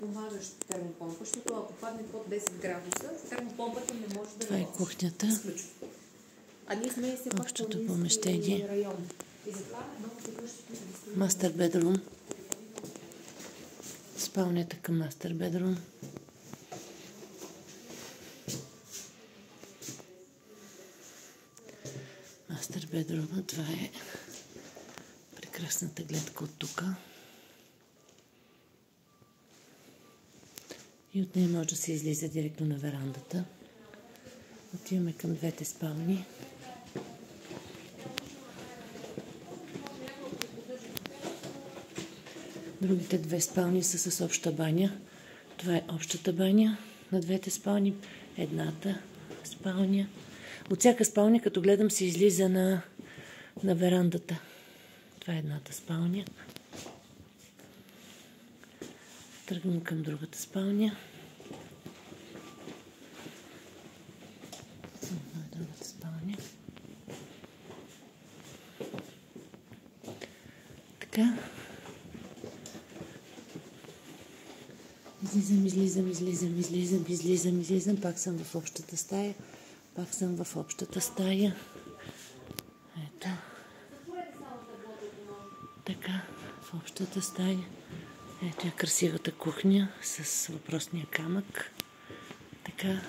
помагащ термопомпа, защото ако падне под 10 градуса, термопомпата не може да това е кухнята. изключва. А ние сме все пак Общото помещение. район. И затова много се къщи. Мастер бедрум. Спалнята към мастер бедрум. Мастер бедрума, това е прекрасната гледка от тук. И от нея може да се излиза директно на верандата. Отиваме към двете спални. Другите две спални са с обща баня. Това е общата баня на двете спални. Едната спалня. От всяка спалня, като гледам, се излиза на верандата. Това е едната спалня. Тръгвам към другата спалня. Това е другата спалня. Така. Излизам. Пак съм в общата стая. Ето. Така, в общата стая. Ето е красивата кухня с въпросния камък. Така.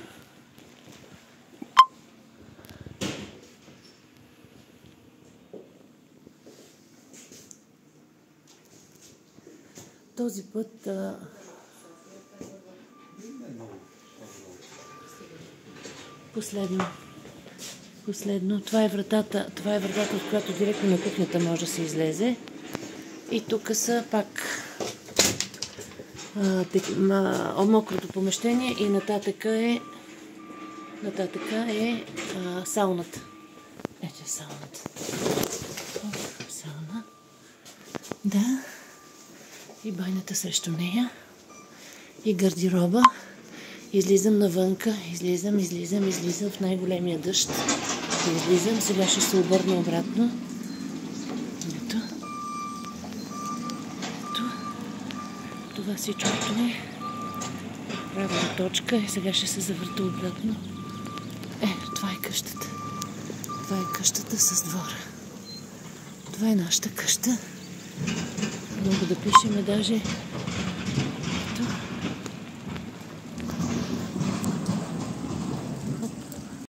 Този път Последно. Това е вратата, от която директно на кухнята може да се излезе. И тук са пак мокрото помещение и нататъка е сауната. Ето е сауната. Сауна. Да. И банята срещу нея. И гардероба. Излизам навънка, излизам в най-големия дъжд. Излизам, сега ще се обърна обратно. Ето. Това всичкото е правилна точка и сега ще се завърта обратно. Това е къщата. Това е къщата с двора. Това е нашата къща. Мога да пишем даже